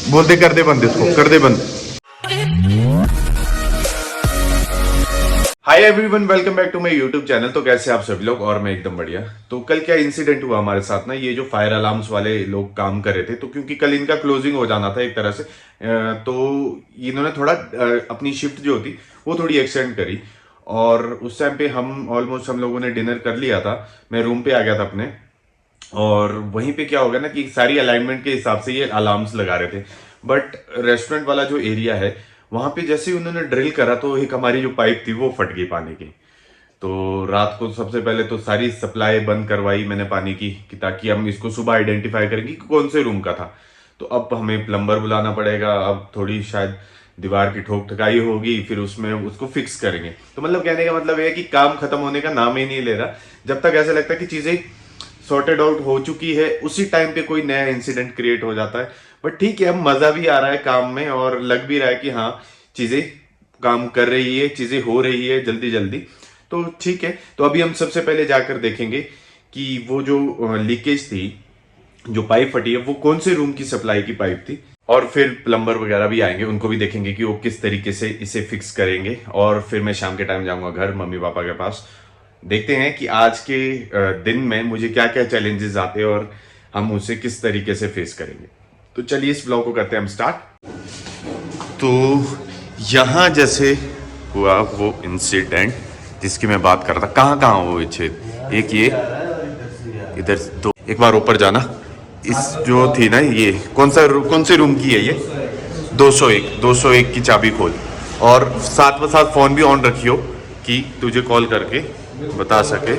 बोल दे, कर दे बंद इसको, कर दे बंद। Hi everyone, welcome back to my YouTube channel. तो कैसे आप सभी लोग? और मैं एकदम बढ़िया। तो कल क्या इंसिडेंट हुआ हमारे साथ ना, ये जो फायर अलार्म्स वाले लोग काम कर रहे थे, तो क्योंकि कल इनका क्लोजिंग हो जाना था एक तरह से, तो इन्होंने थोड़ा अपनी शिफ्ट जो थी वो थोड़ी एक्सटेंड करी। और उस टाइम पे हम लोगों ने डिनर कर लिया था। मैं रूम पे आ गया था अपने, और वहीं पे क्या हो गया ना कि सारी अलाइनमेंट के हिसाब से ये अलार्म्स लगा रहे थे। बट रेस्टोरेंट वाला जो एरिया है वहां पे जैसे ही उन्होंने ड्रिल करा तो एक हमारी जो पाइप थी वो फट गई पानी की। तो रात को सबसे पहले तो सारी सप्लाई बंद करवाई मैंने पानी की, कि ताकि हम इसको सुबह आइडेंटिफाई करेंगे कि कौन से रूम का था। तो अब हमें प्लम्बर बुलाना पड़ेगा, अब थोड़ी शायद दीवार की ठोक ठकाई होगी, फिर उसमें उसको फिक्स करेंगे। तो मतलब कहने का मतलब ये है कि काम खत्म होने का नाम ही नहीं ले रहा, जब तक ऐसा लगता है कि चीजें सॉर्टेड आउट हो चुकी है उसी टाइम पे कोई नया इंसिडेंट क्रिएट हो जाता है। बट ठीक है, अब मजा भी आ रहा है काम में, और लग भी रहा है कि हाँ चीजें काम कर रही है, चीजें हो रही है जल्दी जल्दी। तो ठीक है, तो अभी हम सबसे पहले जाकर देखेंगे कि वो जो लीकेज थी, जो पाइप फटी है, वो कौन से रूम की सप्लाई की पाइप थी। और फिर प्लम्बर वगैरह भी आएंगे, उनको भी देखेंगे कि वो किस तरीके से इसे फिक्स करेंगे। और फिर मैं शाम के टाइम जाऊंगा घर मम्मी पापा के पास। देखते हैं कि आज के दिन में मुझे क्या क्या चैलेंजेस आते हैं और हम उसे किस तरीके से फेस करेंगे। तो चलिए इस ब्लॉग को करते हैं हम स्टार्ट। तो यहाँ जैसे हुआ वो इंसिडेंट जिसकी मैं बात कर रहा था, कहाँ कहाँ वो छेद, एक ये इधर, तो एक बार ऊपर जाना। इस जो थी ना, ये कौन से रूम की है ये? 201 की चाबी खोल, और साथ फोन भी ऑन रखियो कि तुझे कॉल करके बता सके।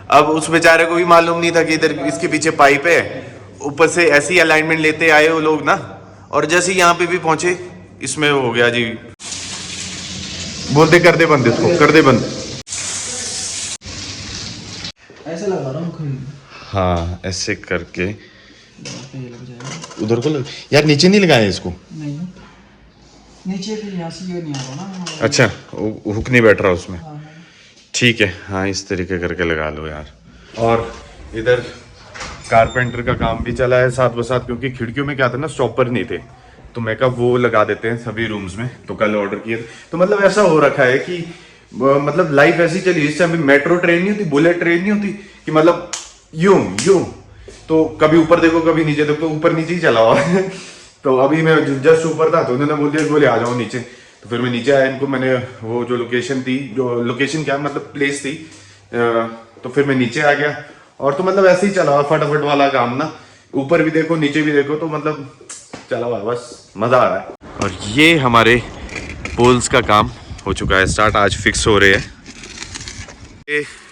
अब उस बेचारे को भी मालूम नहीं था कि इधर इसके पीछे पाइप है। ऊपर से ऐसी अलाइनमेंट लेते आए वो लोग ना, और जैसे यहाँ पे भी पहुंचे इसमें हो गया जी। बोल दे, कर दे बंद इसको, कर दे बंद। ऐसे लगा रहा हूँ। हाँ, ऐसे करके उधर को लग। यार नीचे नहीं लगाया इसको? नहीं, नीचे फिर यहाँ से ये नहीं आ रहा ना। अच्छा, हुक नहीं बैठ रहा उसमें। हाँ। ठीक है, हाँ इस तरीके करके लगा लो यार। और इधर कारपेंटर का काम भी चला है साथ साथ, क्योंकि खिड़कियों में क्या था ना, स्टॉपर नहीं थे, तो मैं कहा वो लगा देते हैं सभी रूम्स में। तो कल ऑर्डर किए थे। तो मतलब ऐसा हो रखा है कि मतलब लाइफ ऐसी चली, इस टाइम मेट्रो ट्रेन नहीं होती, बुलेट ट्रेन नहीं होती, कि मतलब यूं तो कभी ऊपर देखो कभी नीचे देखो, ऊपर नीचे ही चला हुआ है। तो अभी मैं जस्ट ऊपर था तो उन्होंने बोल दिया, बोले आ जाओ नीचे। तो फिर मैं नीचे आया, इनको मैंने वो जो लोकेशन क्या मतलब प्लेस थी, तो फिर मैं नीचे आ गया। और तो मतलब ऐसे ही चला हुआ फटाफट वाला काम ना, ऊपर भी देखो नीचे भी देखो, तो मतलब चला हुआ, बस मजा आ रहा है। और ये हमारे पोल्स का काम हो चुका है स्टार्ट, आज फिक्स हो रहे हैं।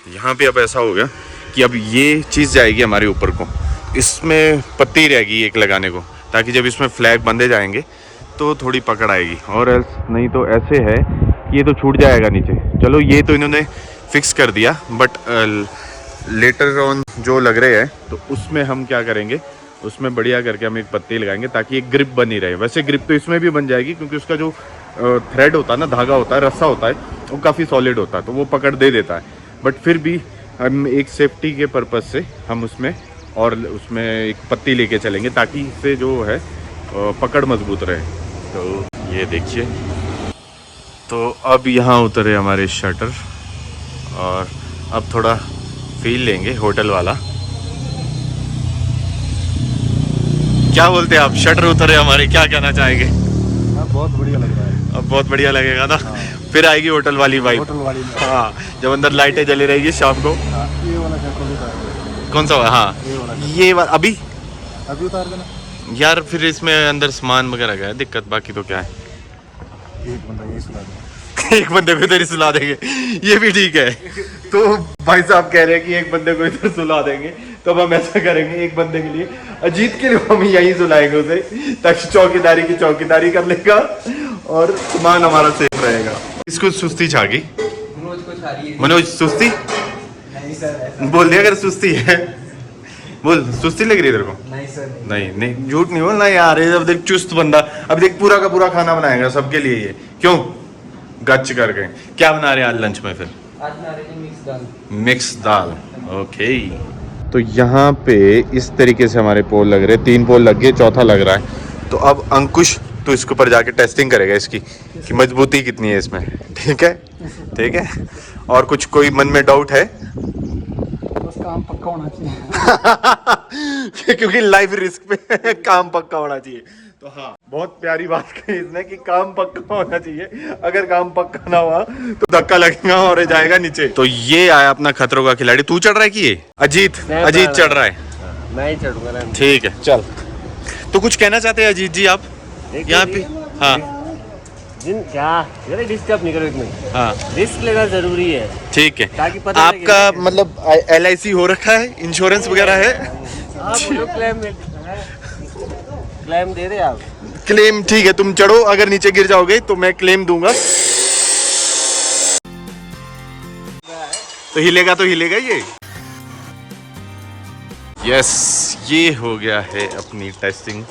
यहाँ पे अब ऐसा हो गया कि अब ये चीज़ जाएगी हमारे ऊपर को, इसमें पत्ती रहेगी एक लगाने को, ताकि जब इसमें फ्लैग बंधे जाएंगे तो थोड़ी पकड़ आएगी। और नहीं तो ऐसे है कि ये तो छूट जाएगा नीचे। चलो ये तो इन्होंने फिक्स कर दिया, बट लेटर ऑन जो लग रहे हैं तो उसमें हम क्या करेंगे, उसमें बढ़िया करके हम एक पत्ती लगाएंगे ताकि एक ग्रिप बनी रहे। वैसे ग्रिप तो इसमें भी बन जाएगी, क्योंकि उसका जो थ्रेड होता है ना, धागा होता है, रस्सा होता है, वो काफ़ी सॉलिड होता है, तो वो पकड़ दे देता है। बट फिर भी हम एक सेफ्टी के पर्पज़ से हम उसमें एक पत्ती लेके चलेंगे, ताकि इससे जो है पकड़ मजबूत रहे। तो ये देखिए, तो अब यहाँ उतरे हमारे शटर, और अब थोड़ा फील लेंगे होटल वाला। क्या बोलते हैं आप? शटर उतरे हमारे, क्या कहना चाहेंगे? बहुत बढ़िया लग रहा है। अब बहुत बढ़िया लगेगा ना। हाँ। फिर आएगी होटल वाली वाइब। होटल वाली में। हाँ, जब अंदर लाइटें जली रहेगी शाम को। हाँ, ये वाला कौन सा? हाँ ये वाला अभी उतार देना यार। फिर इसमें अंदर सामान वगैरह गया दिक्कत, बाकी तो क्या है। एक बंदा यही सुला देगा। एक बंदे को इधर ही सुला देंगे, ये भी ठीक है। तो भाई साहब कह रहे हैं कि एक बंदे को इधर सुला देंगे, तो अब हम ऐसा करेंगे, एक बंदे के लिए, अजीत के लिए हम यहीं सुलाएंगे उसे, ताकि चौकीदारी की चौकीदारी कर लेगा और सामान हमारा सेफ रहेगा। इसको सुस्ती छा गई। मनोज सुस्ती बोल दिया, अगर सुस्ती है बोल, सुस्ती लग रही है तेरे को? नहीं सर, नहीं झूठ नहीं बोलना यार। अब देख चुस्त बंदा, अब देख पूरा का पूरा खाना बनाएगा सबके लिए ये, क्यों गच कर गए। क्या बना रहे हैं आज लंच में? फिर आज बना रहे हैं मिक्स दाल। ओके, तो यहाँ पे इस तरीके से हमारे पोल लग रहे हैं, 3 पोल लग गए, चौथा लग रहा है। तो अब अंकुश तो इसके ऊपर जाके टेस्टिंग करेगा इसकी कि मजबूती कितनी है इसमें। ठीक है, ठीक है। और कुछ कोई मन में डाउट है? बस काम पक्का होना चाहिए। क्योंकि लाइफ रिस्क पे काम पक्का होना चाहिए। तो हाँ, बहुत प्यारी बात कही इसने कि काम पक्का होना चाहिए। अगर काम पक्का ना हुआ तो धक्का लगेगा और जाएगा नीचे। तो ये आया अपना खतरों का खिलाड़ी। तू चढ़ रहा है कि ये अजीत चढ़ रहा है? मैं ही चढ़ूंगा। ठीक है, चल। तो कुछ कहना चाहते हैं अजीत जी आप यहाँ पे? हाँ क्या डिस्टर्ब नहीं करो इतनी। हाँ, रिस्क लेना जरूरी है। ठीक है। ताकि पता आपका मतलब LIC हो रखा है, इंश्योरेंस वगैरह है? क्लेम दे रहे आप? क्लेम ठीक है, तुम चढ़ो, अगर नीचे गिर जाओगे तो मैं क्लेम दूंगा। तो हिलेगा ये। यस, ये हो गया है अपनी टेस्टिंग।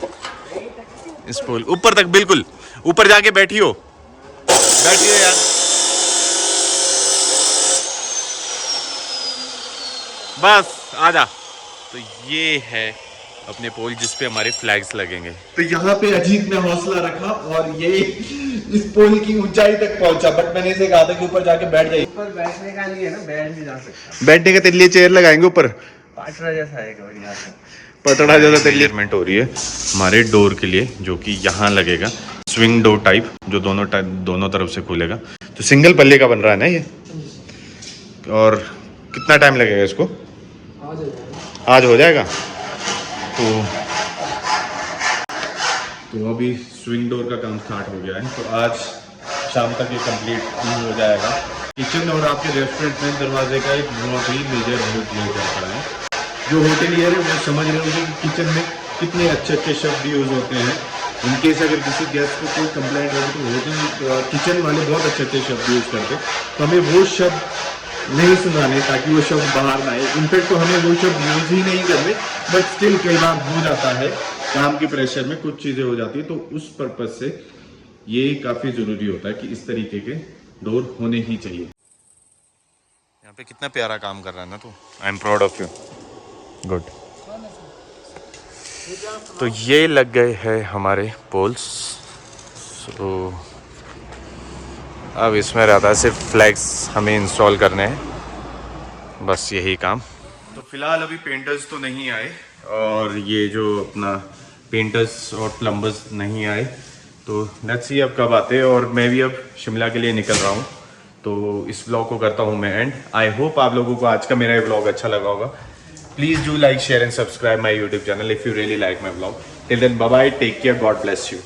इस पुल ऊपर तक, बिल्कुल ऊपर जाके बैठियो यार। बस आजा। तो ये है अपने पोल जिस पे हमारे फ्लैग्स लगेंगे। तो यहाँ पे अजीत ने हौसला रखा और ये इस पोल की ऊंचाई तक पहुंचा। बट मैंने इसे कहा था कि ऊपर जाके बैठ जाइए। ऊपर बैठने का नहीं है ना, बैठ भी जा सकता। बैठने का तेरे लिए चेयर लगाएंगे ऊपर, पाटरा जैसा है बढ़िया सा। पतड़ा जैसा तेरे लिए हो रही है हमारे डोर के लिए, जो कि यहाँ लगेगा। स्विंग डोर टाइप, जो दोनों तरफ से खुलेगा। तो सिंगल पल्ले का बन रहा है ना ये। और कितना टाइम लगेगा इसको? आज हो जाएगा। तो अभी स्विंग डोर का काम स्टार्ट हो गया है। तो आज शाम तक ये कंप्लीट हो जाएगा। किचन और आपके रेस्टोरेंट में दरवाजे का एक बहुत ही मेजर रोल प्ले करता है। जो होटलियर है वो समझ रहे होंगे कि किचन में कितने अच्छे शब्द यूज होते हैं। इनकेस अगर किसी गेस्ट को कोई कंप्लेंट हो तो होटल किचन वाले बहुत अच्छे शब्द यूज करते हैं। तो हमें वो शब्द नहीं सुनाने ताकि वो शब्द बाहर ना आए। इनफैक्ट तो हमें वो शब्द यूज ही नहीं करने, बट स्टिल कई बार हो जाता है, काम के प्रेशर में कुछ चीजें हो जाती है। तो उस पर्पज से ये काफी जरूरी होता है कि इस तरीके के डोर होने ही चाहिए। यहाँ पे कितना प्यारा काम कर रहा है ना तू। I am proud of you. Good. तो ये लग गए हैं हमारे पोल्स। सो अब इसमें रहता है सिर्फ फ्लैग्स हमें इंस्टॉल करने हैं, बस यही काम। तो फिलहाल अभी पेंटर्स तो नहीं आए, और ये जो अपना पेंटर्स और प्लम्बर्स नहीं आए। तो लेट्स सी अब कब आते हैं। और मैं भी अब शिमला के लिए निकल रहा हूँ। तो इस व्लॉग को करता हूँ मैं एंड। आई होप आप लोगों को आज का मेरा ये व्लॉग अच्छा लगा होगा। Please do like, share and subscribe my YouTube channel if you really like my vlog. Till then bye bye, take care, God bless you.